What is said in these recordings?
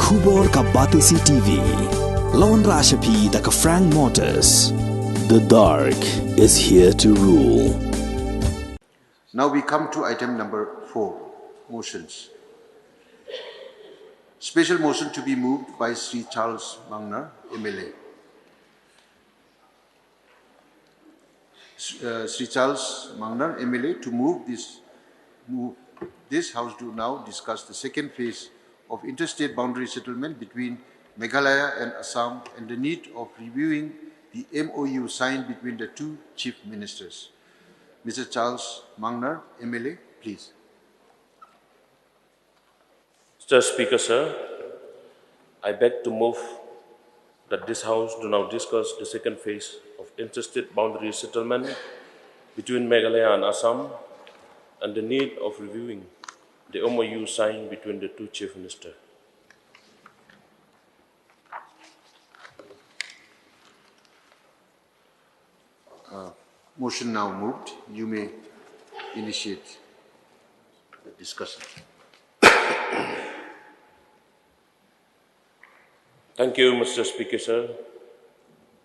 Khubor ka Batesi TV. Lawan Rashapi da ka Frank Motors. The dark is here to rule. Now we come to item number 4, motions. Special motion to be moved by Sri Charles Mangner, MLA. Sri Charles Mangner, MLA, to move this House to now discuss the second phase of interstate boundary settlement between Meghalaya and Assam and the need of reviewing the MOU signed between the two chief ministers. Mr. Charles Mangner, MLA, please. Mr. Speaker, sir, I beg to move that this House do now discuss the second phase of interstate boundary settlement between Meghalaya and Assam and the need of reviewing the MOU signed between the two chief ministers. Motion now moved. You may initiate the discussion. Thank you, Mr. Speaker, sir.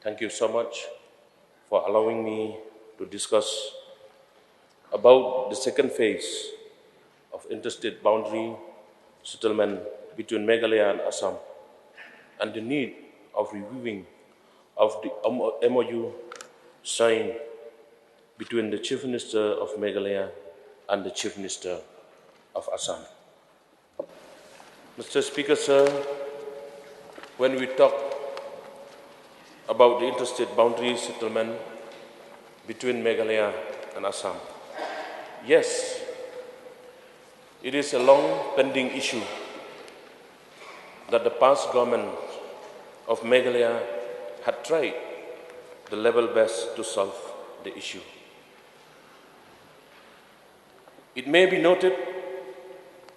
Thank you so much for allowing me to discuss about the second phase of interstate boundary settlement between Meghalaya and Assam and the need of reviewing of the MOU signed between the Chief Minister of Meghalaya and the Chief Minister of Assam. Mr. Speaker, sir, when we talk about the interstate boundary settlement between Meghalaya and Assam, yes, it is a long pending issue that the past government of Meghalaya had tried the level best to solve the issue. It may be noted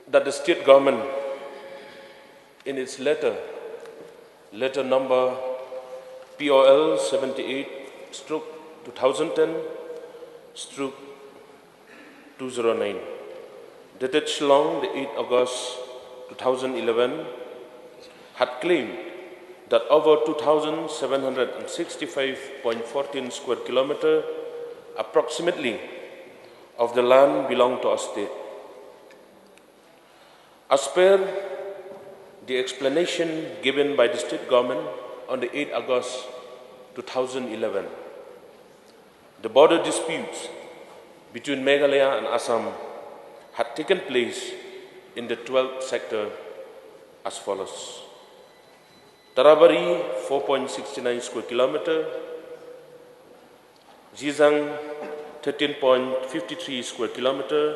that the state government in its letter number POL 78/2010/209, dated Shillong, the 8th August 2011, had claimed that over 2,765.14 square kilometers, approximately, of the land belonged to our state. As per the explanation given by the state government on the 8th August 2011, the border disputes between Meghalaya and Assam had taken place in the 12th sector as follows. Tarabari 4.69 square kilometer, Jizang 13.53 square kilometer,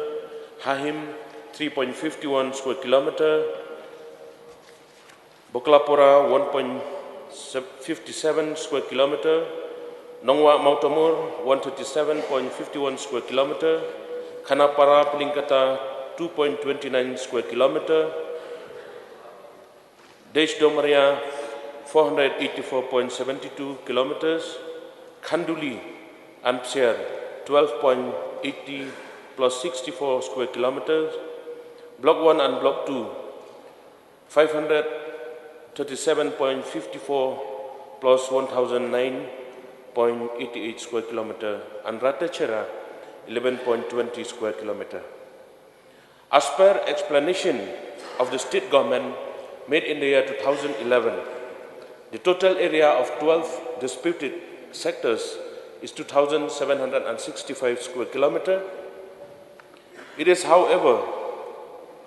Hahim 3.51 square kilometer, Boklapura 1.57 square kilometer, Nongwa Mautamur 137.51 square kilometer, Khanapara Pelingkata 2.29 square kilometer, Desh Domaria 484.72 kilometers, Khanduli and Psiar 12.80 plus 64 square kilometers, Block 1 and Block 2 537.54 plus 1009.88 square kilometer, and Ratachera 11.20 square kilometer. As per explanation of the state government made in the year 2011, the total area of 12 disputed sectors is 2,765 square kilometers. It is, however,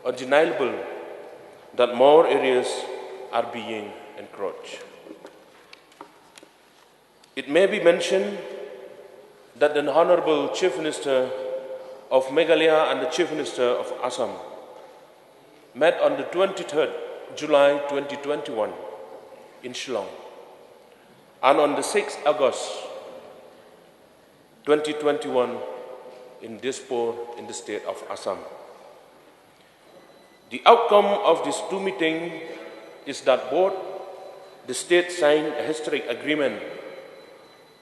undeniable that more areas are being encroached. It may be mentioned that the Honorable Chief Minister of Meghalaya and the Chief Minister of Assam met on the 23rd July 2021 in Shillong, and on the 6th August 2021 in Dispur in the state of Assam. The outcome of these two meetings is that both the states signed a historic agreement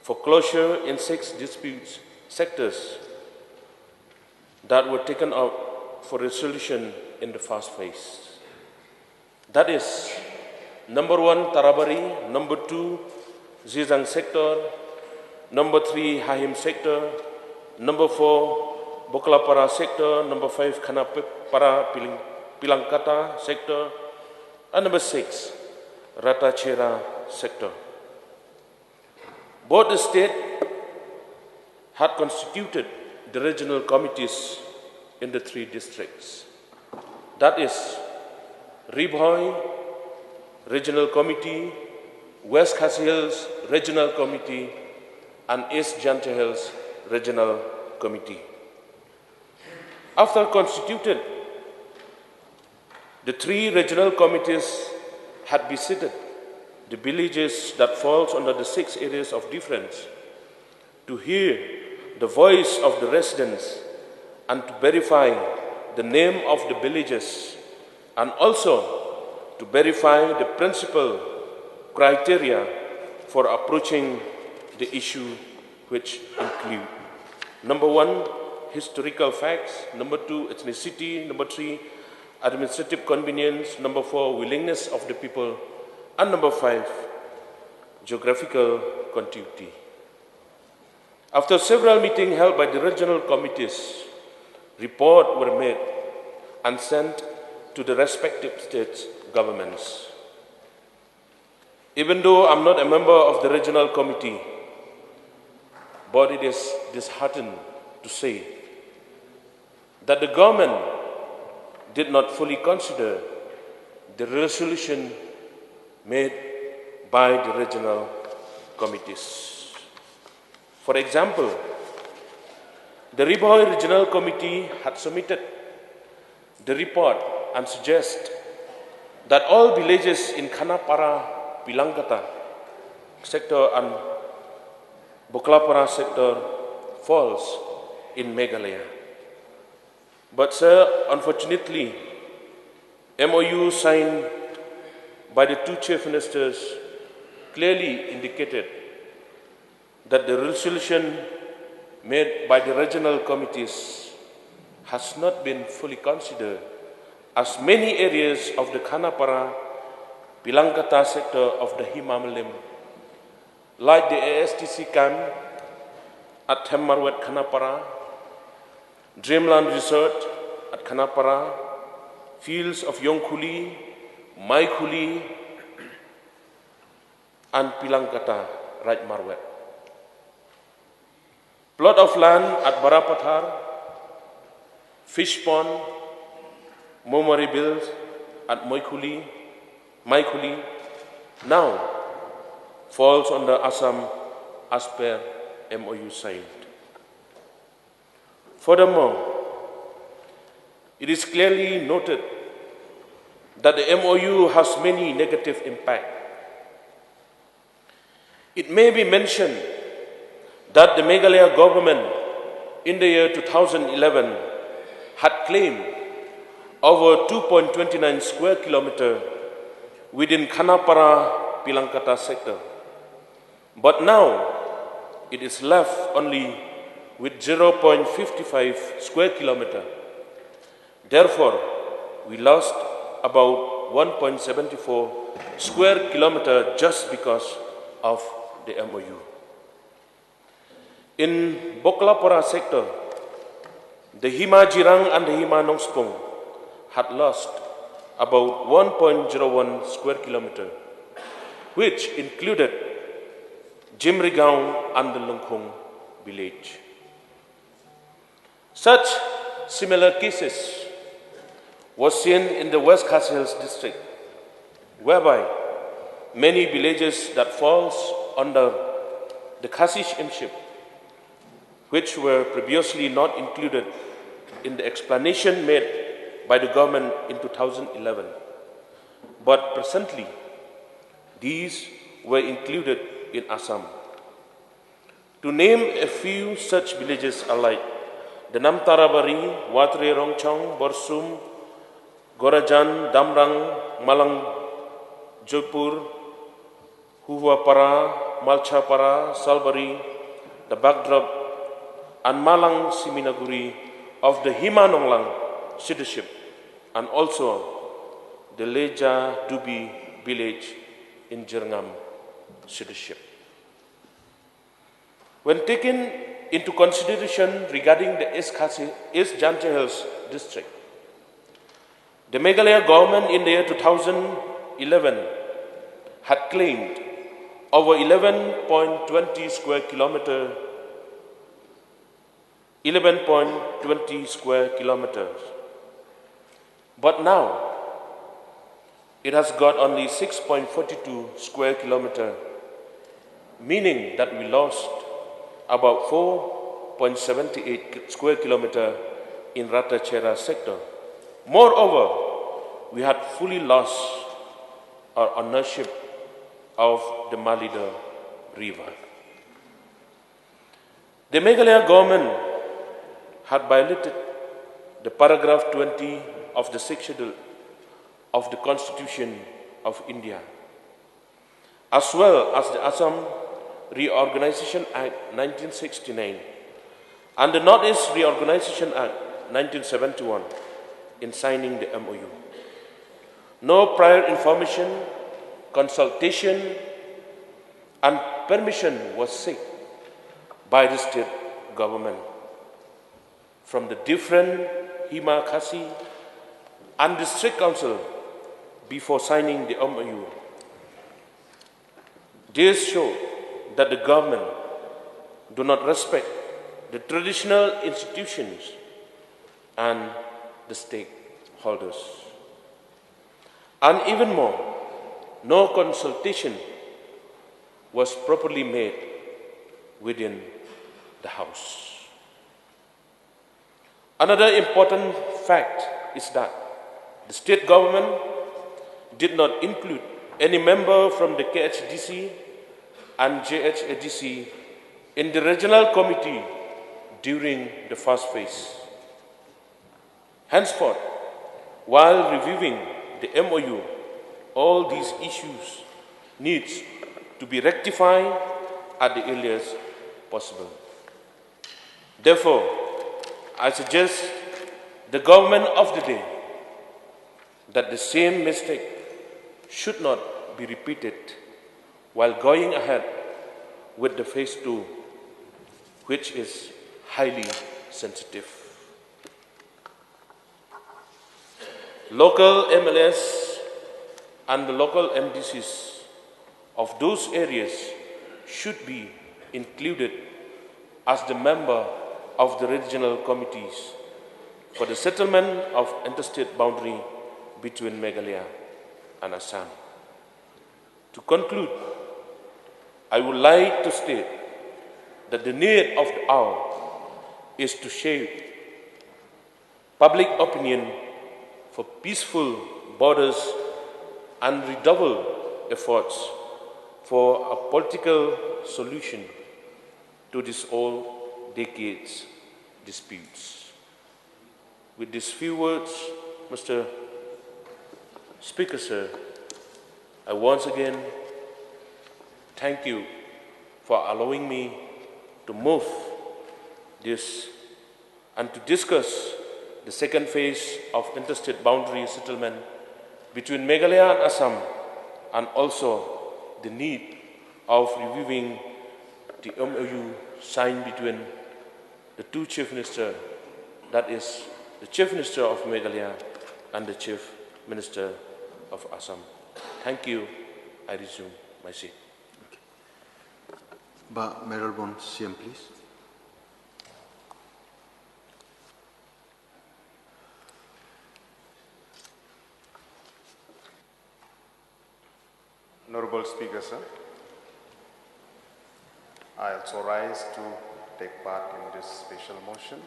for closure in 6 dispute sectors that were taken out for resolution in the first phase. That is, Number 1, Tarabari. Number 2, Zizang sector. Number 3, Hahim sector. Number 4, Boklapara sector. Number 5, Khanapara Pilangkata sector. And number 6, Ratachera sector. Both the state had constituted the regional committees in the 3 districts. That is, Ribhoi Regional Committee, West Khasi Hills Regional Committee, and East Jante Hills Regional Committee. After constituted, the 3 regional committees had visited the villages that falls under the 6 areas of difference to hear the voice of the residents and to verify the name of the villages, and also to verify the principal criteria for approaching the issue, which include: number 1, historical facts; number 2, ethnicity; number 3, administrative convenience; number 4, willingness of the people; and number 5, geographical continuity. After several meetings held by the regional committees, reports were made and sent to the respective states' governments. Even though I'm not a member of the regional committee, but it is disheartening to say that the government did not fully consider the resolution made by the regional committees. For example, the Ribhoi Regional Committee had submitted the report and suggest that all villages in Khanapara, Pilangkata sector and Boklapara sector falls in Meghalaya. But sir, unfortunately, MOU signed by the 2 chief ministers clearly indicated that the resolution made by the regional committees has not been fully considered, as many areas of the Khanapara, Pilangkata sector of the Himamalim, like the ASTC camp at Hemmarwet, Khanapara, Dreamland Resort at Khanapara, fields of Yongkuli, Maikuli, and Pilangkata, right Marwet. Plot of land at Barapathar, Fish Pond, Momari Bills at Maikuli, now falls under Assam as per MOU signed. Furthermore, it is clearly noted that the MOU has many negative impacts. It may be mentioned that the Meghalaya government in the year 2011 had claimed over 2.29 square kilometers within Khanapara Pilangkata sector. But now it is left only with 0.55 square kilometers. Therefore, we lost about 1.74 square kilometers just because of the MOU. In Boklapara sector, the Hima Jirang and the Hima Nongspong had lost about 1.01 square kilometers, which included Jimrigaon and the Nongkrem village. Such similar cases was seen in the West Khasi Hills district, whereby many villages that falls under the Khasi Shimship, which were previously not included in the explanation made by the government in 2011. But presently, these were included in Assam. To name a few such villages are like the Namtarabari, Watre Rongchong, Borsum, Gorajan, Damrang, Malang, Jodhpur, Huhuapara, Malchapara, Salbari, the Bagdrab, and Malang Siminaguri of the Himanonglang citizenship, and also the Leja Dubi village in Jirngam citizenship. When taken into consideration regarding the East Janjay Hills district, the Meghalaya government in the year 2011 had claimed over 11.20 square kilometers. But now, it has got only 6.42 square kilometers, meaning that we lost about 4.78 square kilometers in Ratachera sector. Moreover, we had fully lost our ownership of the Malida River. The Meghalaya government had violated the paragraph 20 of the 6th schedule of the Constitution of India, as well as the Assam Reorganization Act 1969 and the Northeast Reorganization Act 1971 in signing the MOU. No prior information, consultation, and permission was sought by the state government from the different Hima Khasi and district council before signing the MOU. This shows that the government do not respect the traditional institutions and the stakeholders. And even more, no consultation was properly made within the House. Another important fact is that the state government did not include any member from the KHDC and JHADC in the regional committee during the first phase. Henceforth, while reviewing the MOU, all these issues need to be rectified at the earliest possible. Therefore, I suggest the government of the day that the same mistake should not be repeated while going ahead with the phase 2, which is highly sensitive. Local MLS and the local MDCs of those areas should be included as the member of the regional committees for the settlement of interstate boundary between Meghalaya and Assam. To conclude, I would like to state that the need of the hour is to shape public opinion for peaceful borders and redouble efforts for a political solution to this old decades disputes. With these few words, Mr. Speaker, sir, I once again thank you for allowing me to move this and to discuss the second phase of interstate boundary settlement between Meghalaya and Assam, and also the need of reviewing the MOU signed between the two chief ministers, that is, the chief minister of Meghalaya and the chief minister of Assam. Thank you. I resume my seat. Meralbon, CM, please. Honorable Speaker, sir, I also rise to take part in this special motion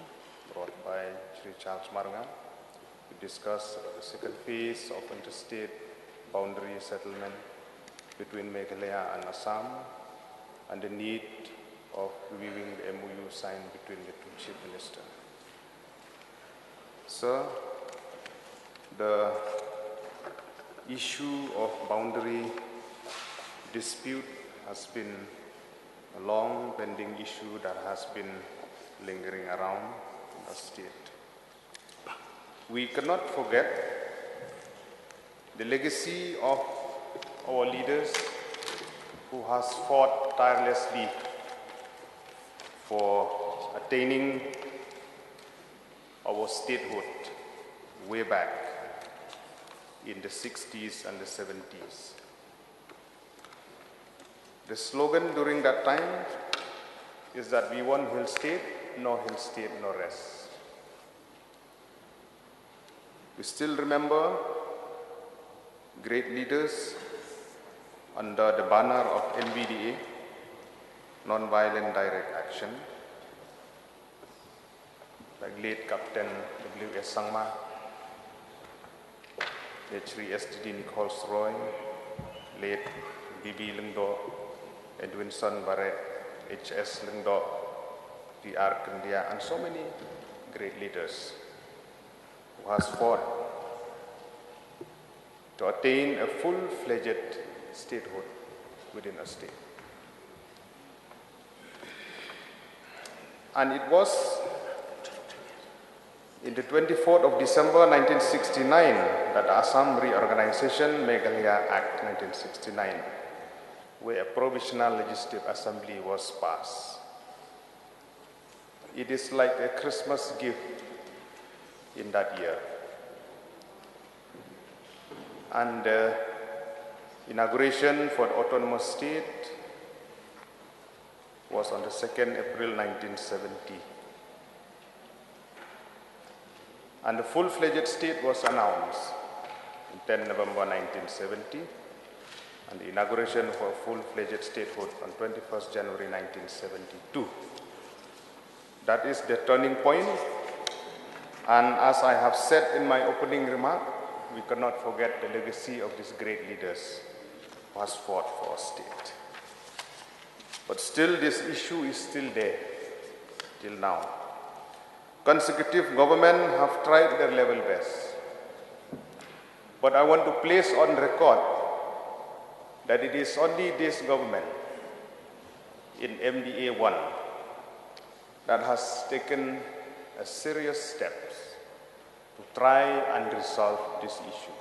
brought by Shri Charles Maranga to discuss the second phase of interstate boundary settlement between Meghalaya and Assam and the need of reviewing the MOU signed between the two chief ministers. Sir, the issue of boundary dispute has been a long pending issue that has been lingering around the state. We cannot forget the legacy of our leaders who has fought tirelessly for attaining our statehood way back in the 60s and the 70s. The slogan during that time is that we want hill state, no hill state, no rest. We still remember great leaders under the banner of NVDA, Non-Violent Direct Action, like late Captain W.S. Sangma, late Sri S.D. Nichols Roy, late B.B. Lingdo, Edwinson Barrett, H.S. Lingdo, P.R. Kandia, and so many great leaders who has fought to attain a full-fledged statehood within a state. And it was in the 24th of December 1969 that Assam Reorganization Meghalaya Act 1969, where a provisional legislative assembly was passed. It is like a Christmas gift in that year. And the inauguration for the autonomous state was on the 2nd April 1970. And the full-fledged state was announced on 10 November 1970, and the inauguration for full-fledged statehood on 21st January 1972. That is the turning point, and as I have said in my opening remark, we cannot forget the legacy of these great leaders who has fought for our state. But still, this issue is still there, till now. Consecutive governments have tried their level best. But I want to place on record that it is only this government in MDA 1 that has taken a serious steps to try and resolve this issue.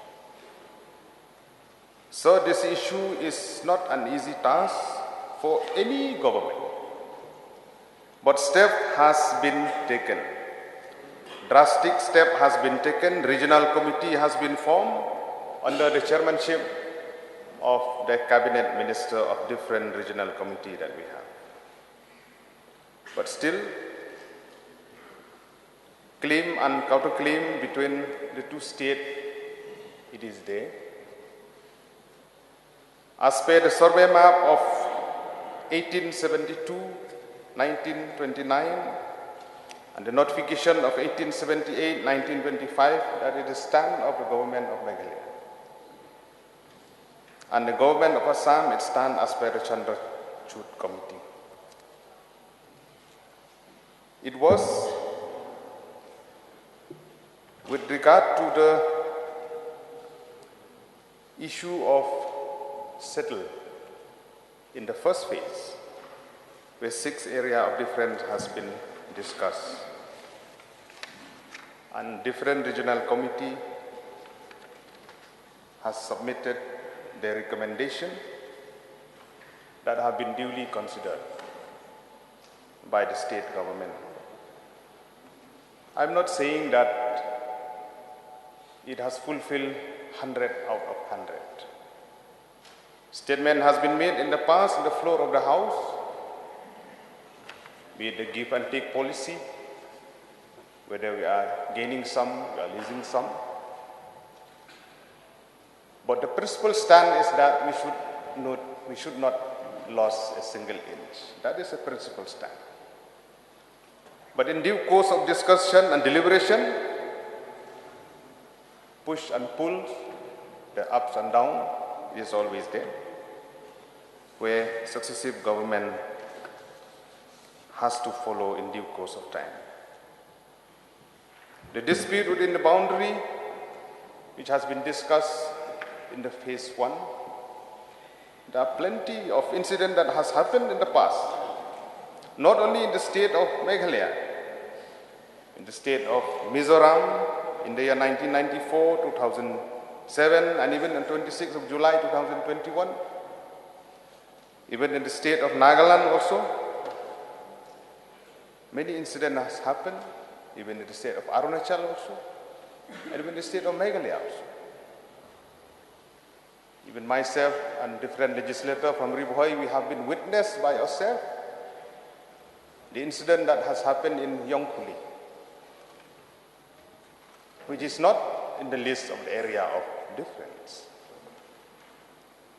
So this issue is not an easy task for any government, but step has been taken. Drastic step has been taken. Regional committee has been formed under the chairmanship of the cabinet minister of different regional committee that we have. But still, claim and counterclaim between the two states, it is there. As per the survey map of 1872, 1929, and the notification of 1878, 1925, that is the stand of the government of Meghalaya. And the government of Assam, it stands as per the Chandrachud Committee. It was with regard to the issue of settle in the first phase, where 6 areas of difference has been discussed. And different regional committee has submitted their recommendation that have been duly considered by the state government. I'm not saying that it has fulfilled 100 out of 100. Statement has been made in the past on the floor of the House, be it the give and take policy, whether we are gaining some, we are losing some. But the principal stand is that we should not lose a single inch. That is a principal stand. But in due course of discussion and deliberation, push and pull, the ups and downs is always there, where successive government has to follow in due course of time. The dispute within the boundary, which has been discussed in the phase 1, there are plenty of incidents that has happened in the past, not only in the state of Meghalaya, in the state of Mizoram in the year 1994, 7 and even on 26th of July 2021. Even in the state of Nagaland also, many incidents has happened, even in the state of Arunachal also, and even in the state of Meghalaya also. Even myself and different legislators from Ribhoi, we have been witnessed by ourselves the incident that has happened in Yongpuli, which is not in the list of the area of difference.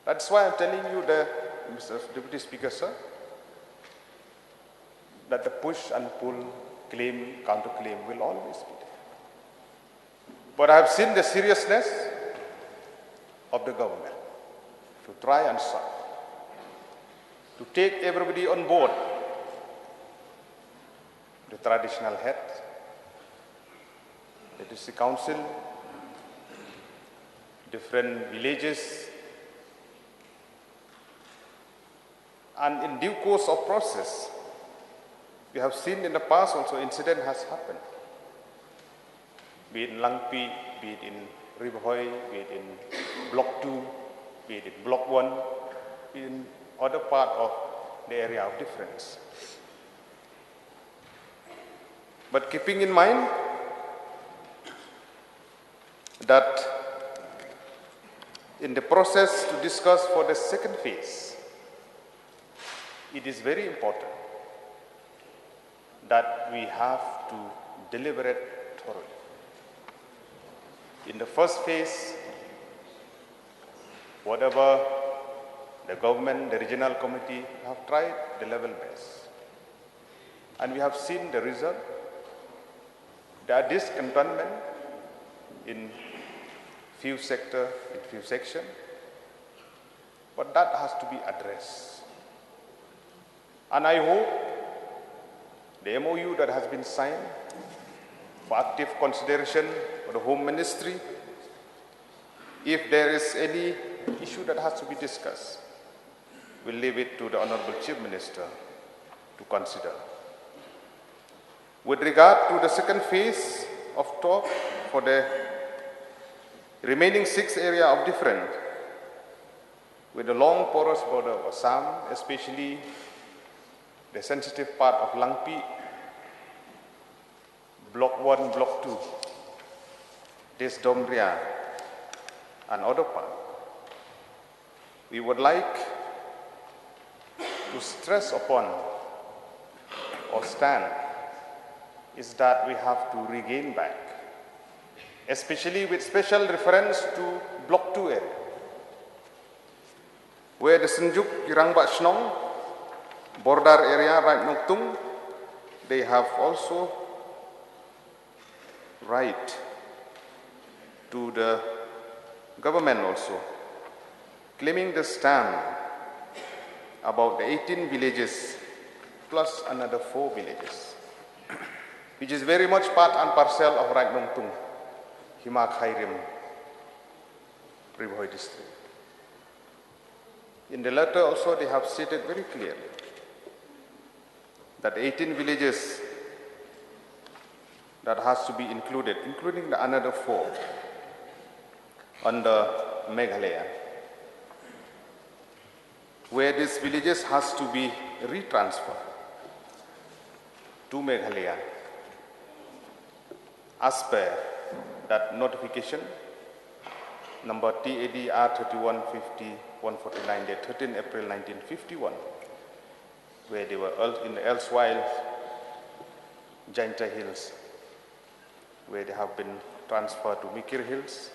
That's why I'm telling you, Mr. Deputy Speaker, sir, that the push and pull, claim, counterclaim will always be there. But I have seen the seriousness of the government to try and solve, to take everybody on board, the traditional heads, the district council, different villages, and in due course of process, we have seen in the past also incident has happened, be it in Langpi, be it in Ribhoi, be it in Block 2, be it in Block 1, be it in other part of the area of difference. But keeping in mind that in the process to discuss for the second phase, it is very important that we have to deliberate thoroughly. In the first phase, whatever the government, the regional committee have tried the level best. And we have seen the result. There are discontentment in few sectors, in few sections, but that has to be addressed. And I hope the MOU that has been signed for active consideration for the Home Ministry, if there is any issue that has to be discussed, we'll leave it to the Honorable Chief Minister to consider. With regard to the second phase of talk for the remaining 6 areas of difference, with the long porous border of Assam, especially the sensitive part of Langpi, Block 1, Block 2, this Domria, and other parts, we would like to stress upon or stand is that we have to regain back, especially with special reference to Block 2 area, where the Senjuk, Irangbat Shnong, border area, right Nongtung, they have also right to the government also, claiming the stand about the 18 villages plus another 4 villages, which is very much part and parcel of right Nongtung, Himak Khairim, Ribhoi district. In the letter also they have stated very clearly that 18 villages that has to be included, including the another 4 under Meghalaya, where these villages has to be retransferred to Meghalaya as per that notification number TADR 3150-149 dated 13 April 1951, where they were in the elsewhile Jainta Hills, where they have been transferred to Mikir Hills.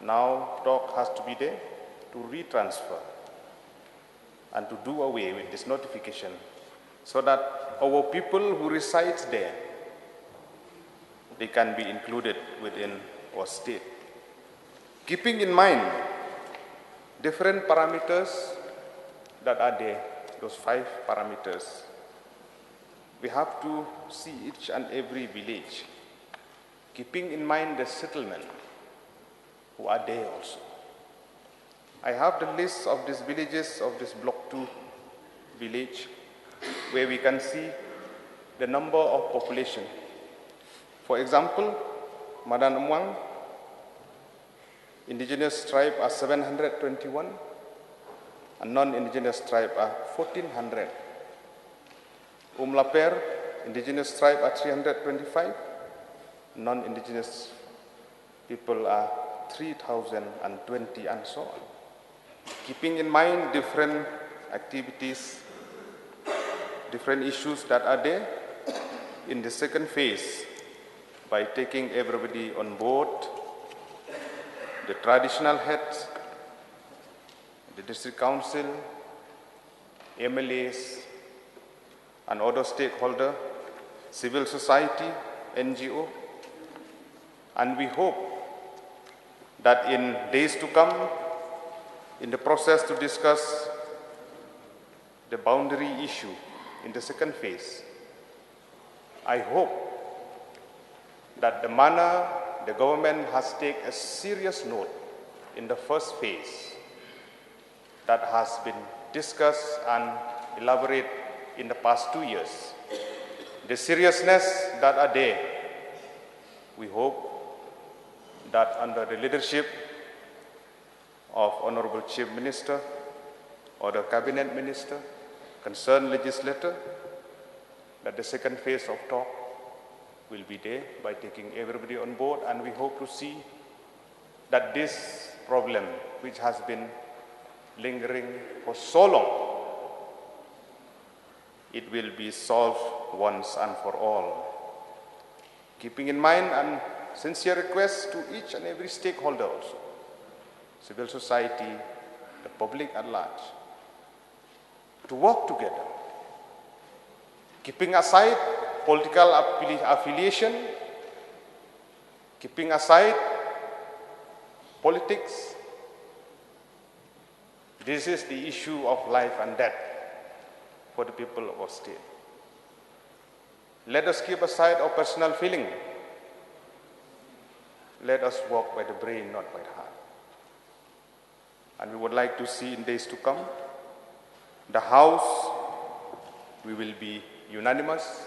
Now talk has to be there to retransfer and to do away with this notification so that our people who reside there, they can be included within our state. Keeping in mind different parameters that are there, those 5 parameters, we have to see each and every village, keeping in mind the settlement who are there also. I have the list of these villages of this Block 2 village, where we can see the number of population. For example, Madan Umwang, Indigenous tribe are 721, and non-indigenous tribe are 1400. Laper, indigenous tribe are 325, non-indigenous people are 3020, and so on. Keeping in mind different activities, different issues that are there, in the second phase, by taking everybody on board, the traditional heads, the district council, MLAs, and other stakeholders, civil society, NGO, and we hope that in days to come, in the process to discuss the boundary issue in the second phase, I hope that the manner the government has taken a serious note in the first phase that has been discussed and elaborated in the past 2 years. The seriousness that are there, we hope that under the leadership of Honorable Chief Minister or the Cabinet Minister, concerned legislator, that the second phase of talk will be there by taking everybody on board, and we hope to see that this problem, which has been lingering for so long, it will be solved once and for all. Keeping in mind and sincere request to each and every stakeholder also, civil society, the public at large, to work together, keeping aside political affiliation, keeping aside politics. This is the issue of life and death for the people of our state. Let us keep aside our personal feeling. Let us walk by the brain, not by the heart. And we would like to see in days to come, the House, we will be unanimous,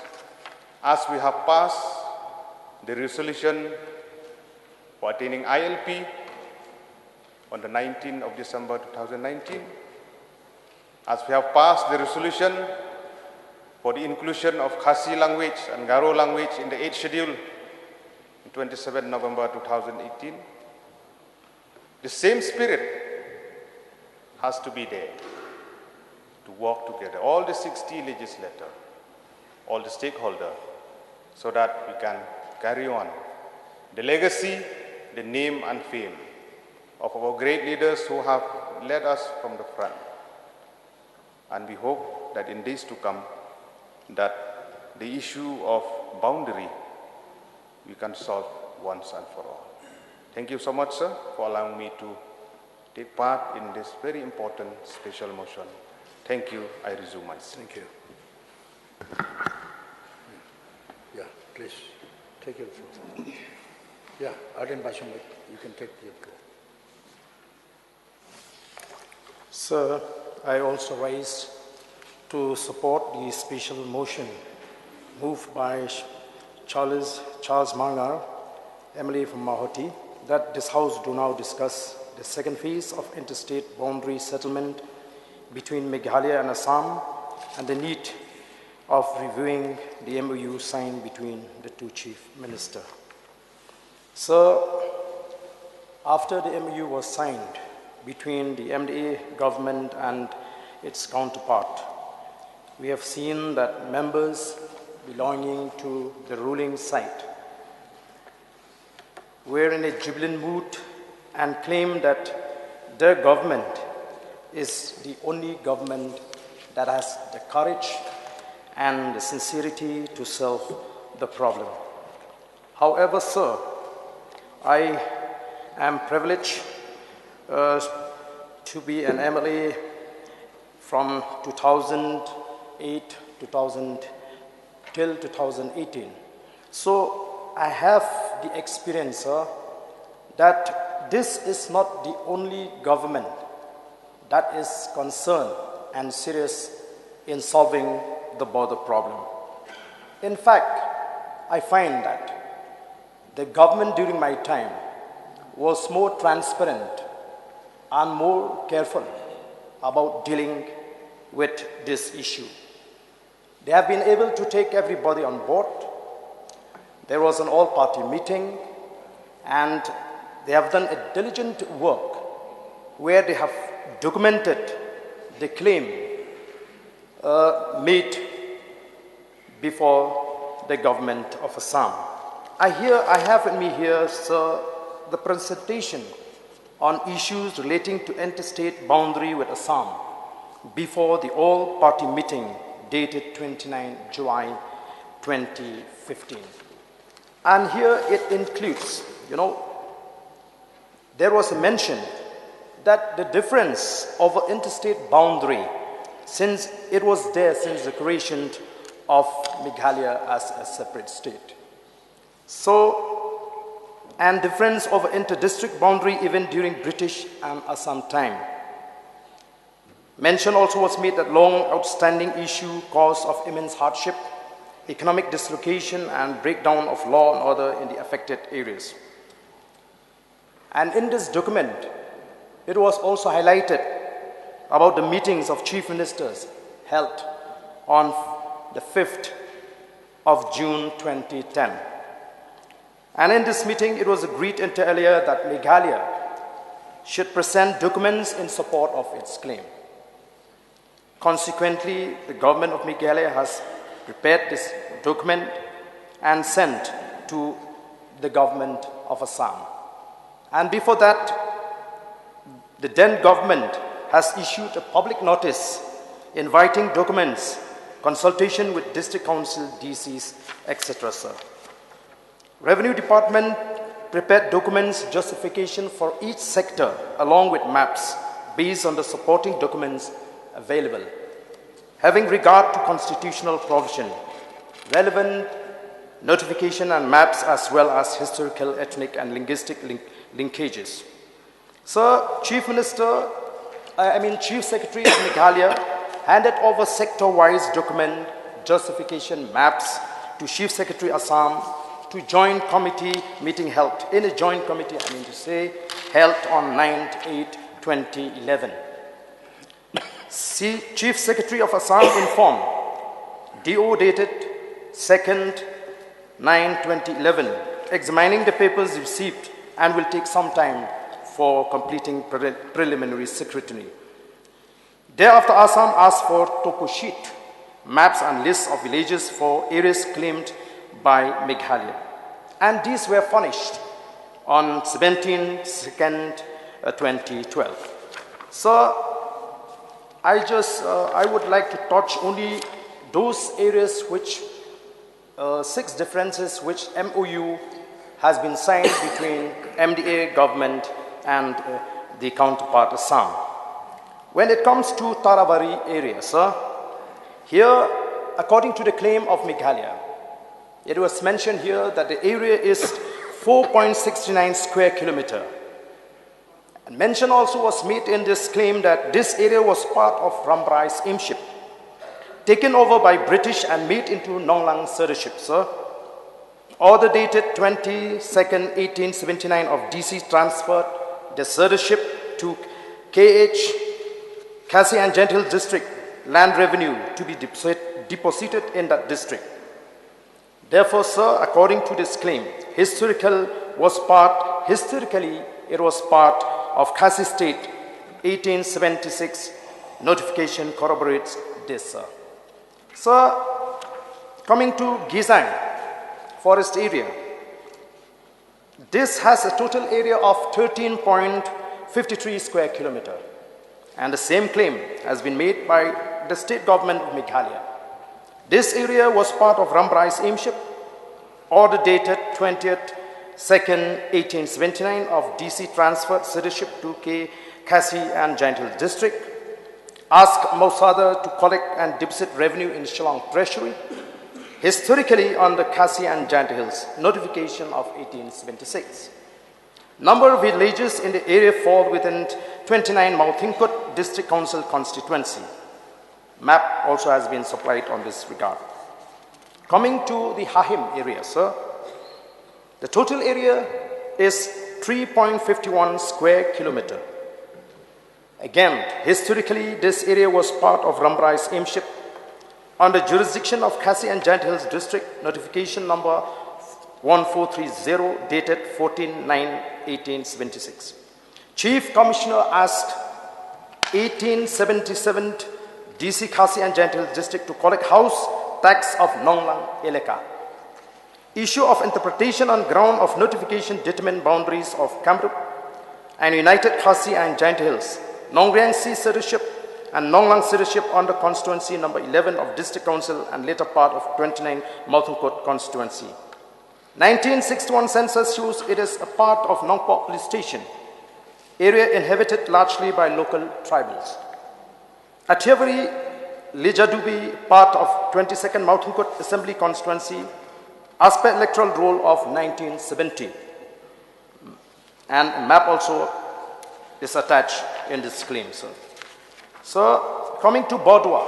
as we have passed the resolution for attaining ILP on the 19th of December 2019, as we have passed the resolution for the inclusion of Khasi language and Garo language in the 8th schedule in 27 November 2018. The same spirit has to be there to work together, all the 60 legislators, all the stakeholders, so that we can carry on the legacy, the name and fame of our great leaders who have led us from the front. And we hope that in days to come, that the issue of boundary we can solve once and for all. Thank you so much, sir, for allowing me to take part in this very important special motion. Thank you. I resume my seat. Thank you. Yeah, please take your floor. Yeah, Arden Basham, you can take your floor. Sir, I also rise to support the special motion moved by Charles Mangar, MLA from Mawhati, that this House do now discuss the second phase of interstate boundary settlement between Meghalaya and Assam and the need of reviewing the MOU signed between the two chief ministers. So, after the MOU was signed between the MDA government and its counterpart, we have seen that members belonging to the ruling side were in a jubilant mood and claimed that their government is the only government that has the courage and the sincerity to solve the problem. However, sir, I am privileged to be an MLA from 2008 till 2018. So I have the experience, sir, that this is not the only government that is concerned and serious in solving the border problem. In fact, I find that the government during my time was more transparent and more careful about dealing with this issue. They have been able to take everybody on board. There was an all-party meeting, and they have done a diligent work where they have documented the claim made before the government of Assam. I have with me here, sir, the presentation on issues relating to interstate boundary with Assam before the all-party meeting dated 29 July 2015. And here it includes, there was a mention that the difference of an interstate boundary, since it was there since the creation of Meghalaya as a separate state. And difference of inter-district boundary even during British and Assam time. Mention also was made that long outstanding issue cause of immense hardship, economic dislocation and breakdown of law and order in the affected areas. And in this document, it was also highlighted about the meetings of chief ministers held on the 5th of June 2010. And in this meeting, it was agreed inter alia that Meghalaya should present documents in support of its claim. Consequently, the government of Meghalaya has prepared this document and sent to the government of Assam. And before that, the then government has issued a public notice inviting documents, consultation with district council, DCs, etc., sir. Revenue Department prepared documents justification for each sector along with maps based on the supporting documents available, having regard to constitutional provision, relevant notification and maps as well as historical, ethnic and linguistic linkages. Sir, Chief Secretary of Meghalaya handed over sector-wise document justification maps to Chief Secretary Assam to joint committee meeting held, in a joint committee, held on 9/8/2011. Chief Secretary of Assam informed DO dated 2/9/2011, examining the papers received and will take some time for completing preliminary scrutiny. Thereafter, Assam asked for topo sheet, maps and lists of villages for areas claimed by Meghalaya. And these were furnished on 17/2/2012. So, I would like to touch only those areas which, 6 differences which MOU has been signed between MDA government and the counterpart Assam. When it comes to Tarabari area, sir, here, according to the claim of Meghalaya, it was mentioned here that the area is 4.69 square kilometer. And mention also was made in this claim that this area was part of Ramrai's aimship, taken over by British and made into Nonglang Sirship, sir. Order dated 22/1879 of DC transferred the Sirship to KH, Khasi and Gentile district land revenue to be deposited in that district. Therefore, sir, according to this claim, historically it was part of Khasi state. 1876 notification corroborates this, sir. Sir, coming to Gizang forest area, this has a total area of 13.53 square kilometer, and the same claim has been made by the state government of Meghalaya. This area was part of Ramrai's aimship, order dated 20/2/1879 of DC transferred citizenship to Khasi and Gentile district, asked Mausada to collect and deposit revenue in Shillong Treasury, historically on the Khasi and Gentiles notification of 1876. Number of villages in the area fall within 29 Mawhati District Council constituency. Map also has been supplied on this regard. Coming to the Hahim area, sir, the total area is 3.51 square kilometer. Again, historically, this area was part of Ramrai's aimship under jurisdiction of Khasi and Giant Hills District, notification number 1430 dated 14/9/1876. Chief Commissioner asked 1877 DC Khasi and Giant Hills District to collect house tax of Nonglang Eleka. Issue of interpretation on ground of notification determined boundaries of Kamrup and United Khasi and Giant Hills, Nongkrem Citizenship and Nonglang Citizenship under constituency number 11 of District Council and later part of 29 Mawhati constituency. 1961 census shows it is a part of Nongpoh police station, area inhabited largely by local tribals. Atiavari Lijadubi, part of 22nd Mawhati Assembly constituency, as per electoral roll of 1970. And a map also is attached in this claim, sir. So, coming to Bordua,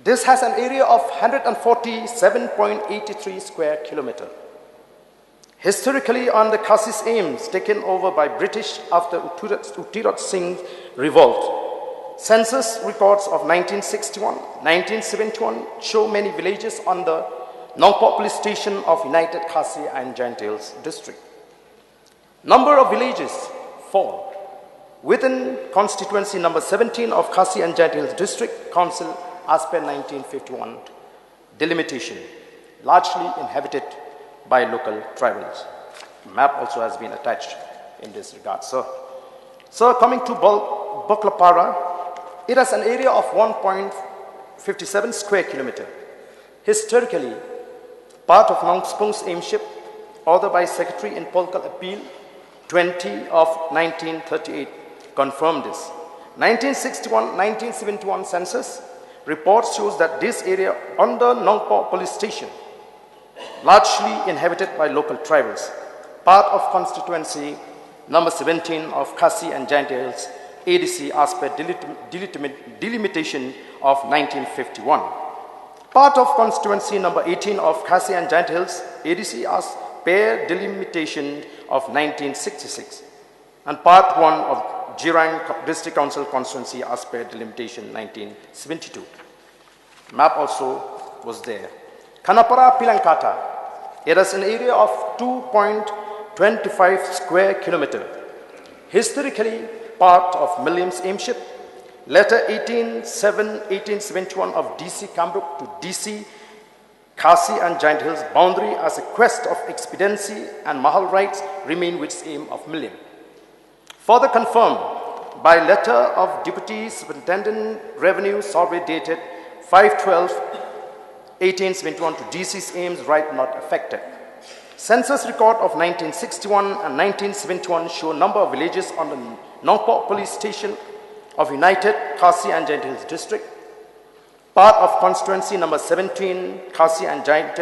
this has an area of 147.83 square kilometer. Historically, on the Khasi's aims taken over by British after Uttirat Singh's revolt, census records of 1961, 1971 show many villages on the Nongpoh police station of United Khasi and Giant Hills District. Number of villages fall within constituency number 17 of Khasi and Giant Hills District Council as per 1951 delimitation, largely inhabited by local tribals. Map also has been attached in this regard, sir. So coming to Boklapara, it has an area of 1.57 square kilometer. Historically, part of Nongpoh's aimship, ordered by Secretary in Political Appeal 20 of 1938, confirmed this. 1961-1971 census report shows that this area under Nongpoh police station, largely inhabited by local tribals, part of constituency number 17 of Khasi and Giant Hills ADC as per delimitation of 1951. Part of constituency number 18 of Khasi and Giant Hills ADC as per delimitation of 1966. And part 1 of Jirang District Council constituency as per delimitation 1972. Map also was there. Kanapara Pilankata, it has an area of 2.25 square kilometer. Historically, part of Milliam's aimship, letter 1871 of DC Kamrup to DC Khasi and Giant Hills boundary as a quest of expediency and Mahal rights remain with its aim of Milliam. Further confirmed by letter of Deputy Superintendent Revenue Survey dated 5/12/1871 to DC's aims right not affected. Census record of 1961 and 1971 show number of villages on the Nongpoh police station of United Khasi and Giant Hills District, part of constituency number 17 Khasi and Giant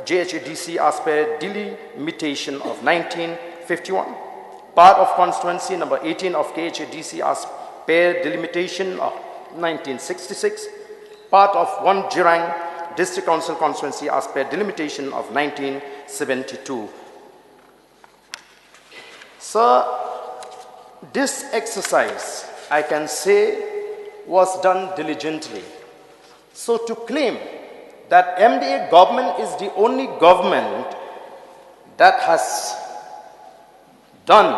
JHADC as per delimitation of 1951, part of constituency number 18 of KHADC as per delimitation of 1966, part of 1 Jirang District Council constituency as per delimitation of 1972. Sir, this exercise, I can say, was done diligently. So to claim that MDA government is the only government that has done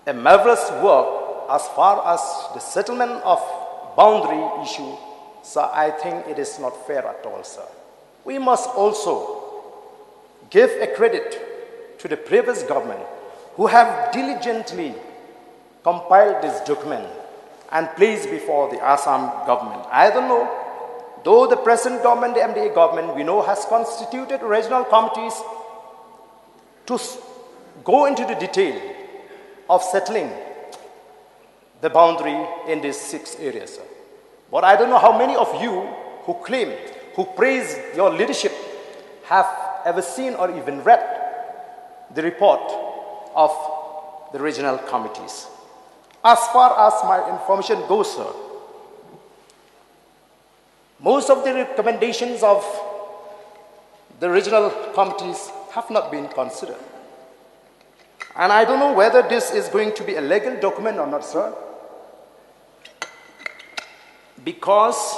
a marvelous work as far as the settlement of boundary issue, sir, I think it is not fair at all, sir. We must also give a credit to the previous government who have diligently compiled this document and placed before the Assam government. I don't know, though the present government, the MDA government, we know has constituted regional committees to go into the detail of settling the boundary in these 6 areas, sir. But I don't know how many of you who claim, who praise your leadership, have ever seen or even read the report of the regional committees. As far as my information goes, sir, most of the recommendations of the regional committees have not been considered. And I don't know whether this is going to be a legal document or not, sir, because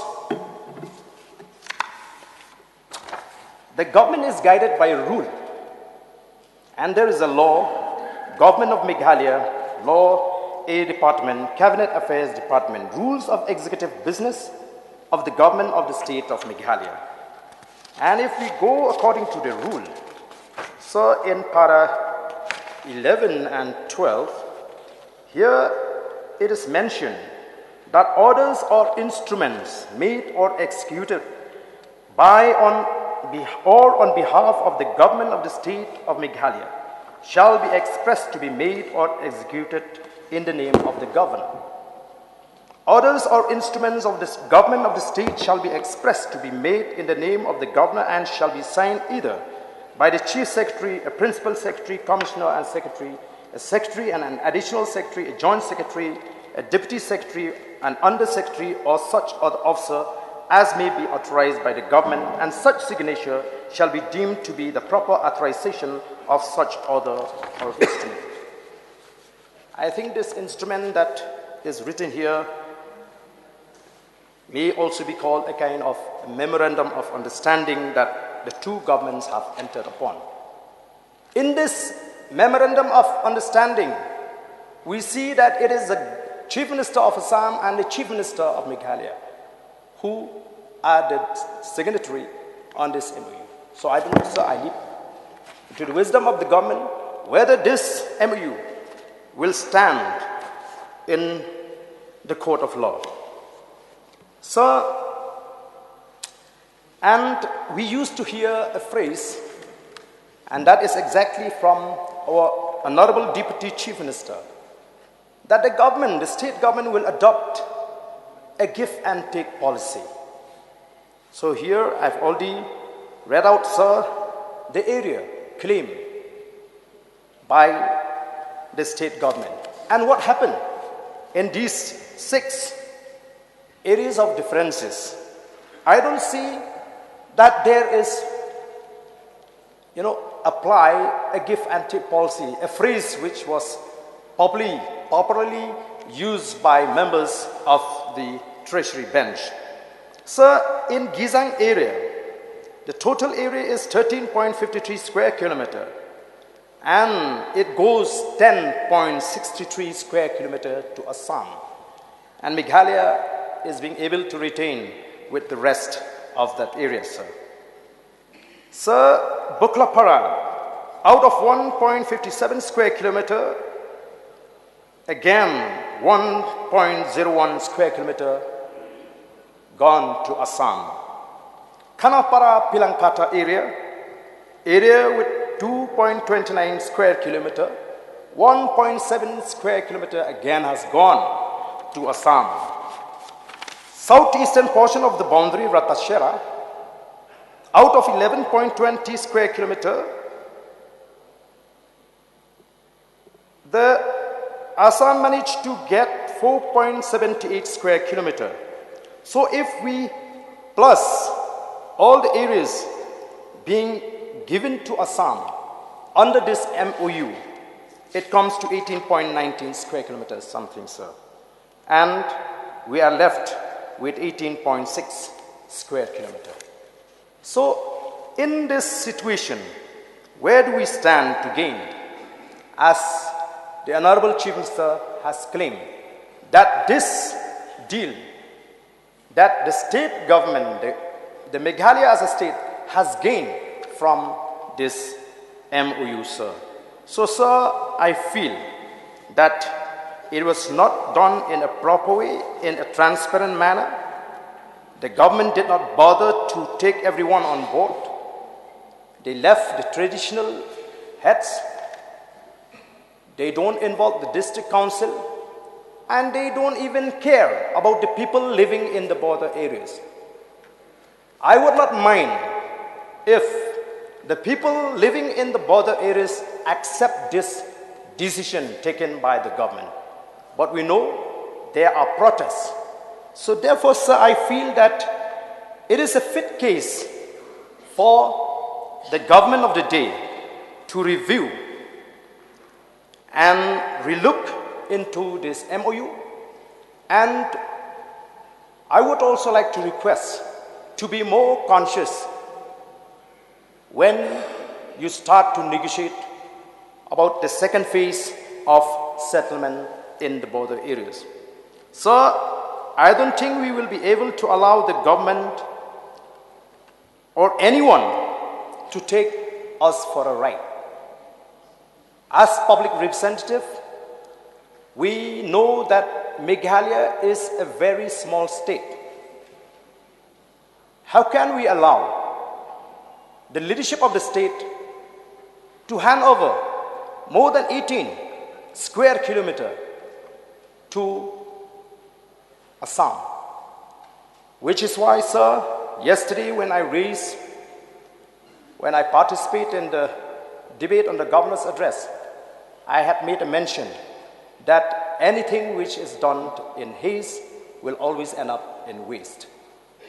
the government is guided by a rule. And there is a law, Government of Meghalaya, Law A Department, Cabinet Affairs Department, Rules of Executive Business of the Government of the State of Meghalaya. And if we go according to the rule, so in para 11 and 12, here it is mentioned that orders or instruments made or executed by on behalf of the government of the state of Meghalaya shall be expressed to be made or executed in the name of the governor. Orders or instruments of the government of the state shall be expressed to be made in the name of the governor and shall be signed either by the chief secretary, a principal secretary, commissioner and secretary, a secretary and an additional secretary, a joint secretary, a deputy secretary, an under secretary, or such other officer as may be authorized by the government, and such signature shall be deemed to be the proper authorization of such order or instrument. I think this instrument that is written here may also be called a kind of a memorandum of understanding that the two governments have entered upon. In this memorandum of understanding, we see that it is the Chief Minister of Assam and the Chief Minister of Meghalaya who are the signatory on this MOU. So I don't know, sir, I leave to the wisdom of the government whether this MOU will stand in the court of law. Sir, and we used to hear a phrase, and that is exactly from our Honorable Deputy Chief Minister, that the government, the state government, will adopt a give and take policy. So here I've already read out, sir, the area claimed by the state government. And what happened in these 6 areas of differences? I don't see that there is, apply a give and take policy, a phrase which was popularly used by members of the Treasury bench. Sir, in Gizang area, the total area is 13.53 square kilometer, and it goes 10.63 square kilometer to Assam. And Meghalaya is being able to retain with the rest of that area, sir. Sir, Buklapara, out of 1.57 square kilometer, again 1.01 square kilometer gone to Assam. Kanapara Pilankata area with 2.29 square kilometer, 1.7 square kilometer again has gone to Assam. Southeastern portion of the boundary, Ratashera, out of 11.20 square kilometer, the Assam managed to get 4.78 square kilometer. So if we plus all the areas being given to Assam under this MOU, it comes to 18.19 square kilometers something, sir. And we are left with 18.6 square kilometer. So in this situation, where do we stand to gain? As the Honorable Chief Minister has claimed that this deal, that the state government, the Meghalaya as a state, has gained from this MOU, sir. So, sir, I feel that it was not done in a proper way, in a transparent manner. The government did not bother to take everyone on board. They left the traditional heads. They don't involve the district council, and they don't even care about the people living in the border areas. I would not mind if the people living in the border areas accept this decision taken by the government. But we know there are protests. So therefore, sir, I feel that it is a fit case for the government of the day to review and relook into this MOU. And I would also like to request to be more conscious when you start to negotiate about the second phase of settlement in the border areas. So I don't think we will be able to allow the government or anyone to take us for a ride. As public representative, we know that Meghalaya is a very small state. How can we allow the leadership of the state to hand over more than 18 square kilometers to Assam? Which is why, sir, yesterday when I participate in the debate on the governor's address, I had made a mention that anything which is done in haste will always end up in waste.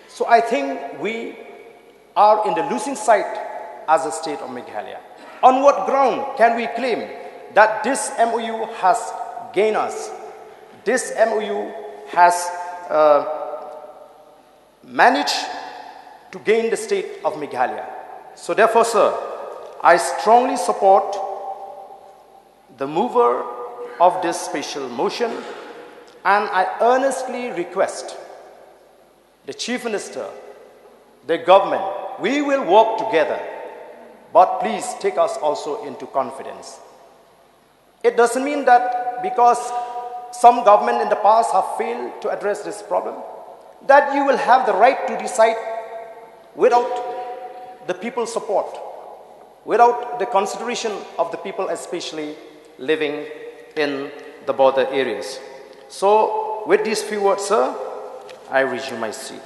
So I think we are in the losing side as a state of Meghalaya. On what ground can we claim that this MOU has gained us? This MOU has managed to gain the state of Meghalaya. So therefore, sir, I strongly support the mover of this special motion, and I earnestly request the Chief Minister, the government, we will work together, but please take us also into confidence. It doesn't mean that because some government in the past have failed to address this problem, that you will have the right to decide without the people's support, without the consideration of the people, especially living in the border areas. So with these few words, sir, I resume my seat.